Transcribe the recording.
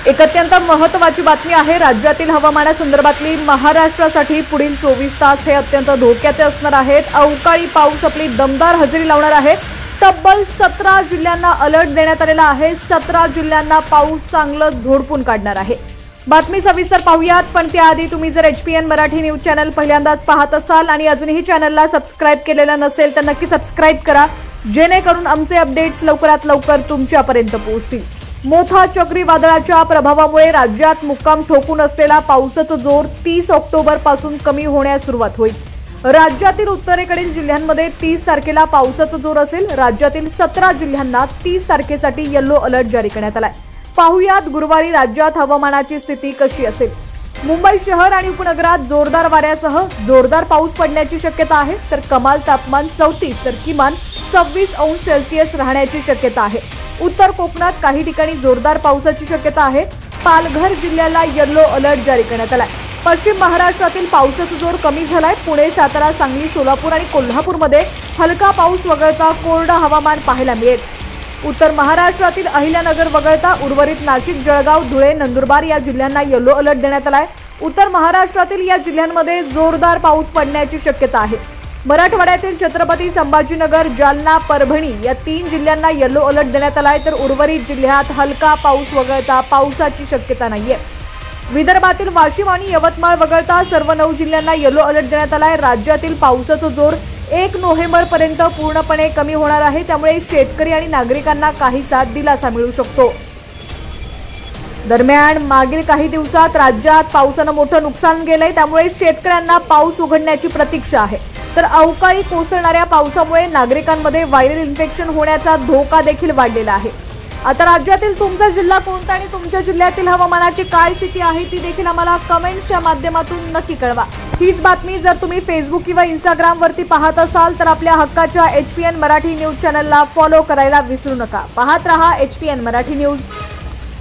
एक अत्यंत महत्त्वाची बातमी आहे। राज्यातील हवामानासंदर्भातली महाराष्ट्रासाठी पुढील 24 तास हे अत्यंत धोक्याचे असणार आहेत। अवकाळी पाऊस आपली दमदार हजेरी लावणार आहे। तब्बल 17 जिल्ह्यांना अलर्ट देण्यात आलेला आहे। 17 जिल्ह्यांना पाऊस चांगलं झोडपून काढणार आहे। बातमी सविस्तर पाहूयात, पण त्याआधी तुम्ही जर HPN मराठी न्यूज चॅनल पहिल्यांदाच पाहत असाल आणि अजूनही चॅनलला सबस्क्राइब केलेलं नसेल तर नक्की सबस्क्राइब करा, जेणेकरून आमचे अपडेट्स लवकरात लवकर तुमच्यापर्यंत पोहोचतील। मोठा चक्रीवादळाच्या प्रभावामुळे राज्यात मुक्काम ठोकून असलेला पावसाचा जोर 30 ऑक्टोबर पासून कमी होण्यास सुरुवात होईल। राज्यातील उत्तरेकडील जिल्ह्यांमध्ये 30 तारखेला पावसाचा जोर असेल। राज्यातील 17 जिल्ह्यांना 30 तारखेसाठी येलो अलर्ट जारी करण्यात आलाय। पाहुयात गुरुवारी राज्यात हवामानाची स्थिती कशी असेल। मुंबई शहर आणि उपनगरात जोरदार वाऱ्यासह जोरदार पाऊस पडण्याची शक्यता आहे, तर कमाल तापमान 34 तर किमान 26 अंश सेल्सिअस राहण्याची शक्यता आहे। उत्तर कोकणात काही ठिकाणी जोरदार पावसाची शक्यता आहे। पालघर जिल्ह्याला येलो अलर्ट जारी करण्यात आलाय। पश्चिम महाराष्ट्रातील पावसाचा जोर कमी झालाय। पुणे, सातारा, सांगली, सोलापूर आणि कोल्हापूरमध्ये हलका पाऊस वगळता कोरडं हवामान पाहायला मिळेल। उत्तर महाराष्ट्रातील अहिल्यानगर वगळता उर्वरित नाशिक, जळगाव, धुळे, नंदुरबार या जिल्ह्यांना येलो अलर्ट देण्यात आलाय। उत्तर महाराष्ट्रातील या जिल्ह्यांमध्ये जोरदार पाऊस पडण्याची शक्यता आहे। मराठवाड्यातील छत्रपती संभाजीनगर, जालना, परभणी या 3 जिल्ह्यांना येलो अलर्ट देण्यात आलाय, तर उर्वरित जिल्ह्यात हलका पाऊस वगळता पावसाची शक्यता नाहीये। विदर्भातील वाशिम आणि यवतमाळ वगळता सर्व 9 जिल्ह्यांना येलो अलर्ट देण्यात आलाय। राज्यातील पावसाचा जोर 1 नोव्हेंबर पर्यंत पूर्णपणे कमी होणार आहे, त्यामुळे शेतकरी आणि नागरिकांना काहीसा दिलासा मिळू शकतो। दरम्यान मागील काही दिवसात राज्यात पावसानं मोठं नुकसान केलंय, त्यामुळे शेतकऱ्यांना पाऊस उघडण्याची प्रतीक्षा आहे। तर अवकाळी कोसळणाऱ्या पावसामुळे नागरिकांमध्ये व्हायरल इन्फेक्शन होण्याचा धोका देखील वाढलेला आहे। आता राज्यातील तुमचा जिल्हा कोणता आणि तुमच्या जिल्ह्यातील हवामानाची काय स्थिती आहे ती देखील आम्हाला कमेंट्सच्या माध्यमातून नक्की कळवा। हीच बातमी जर तुम्ही फेसबुक किंवा इंस्टाग्राम वरती पाहत असाल तर आपल्या हक्काच्या HPN मराठी न्यूज चॅनलला फॉलो करायला विसरू नका। पाहत रहा HPN मराठी न्यूज।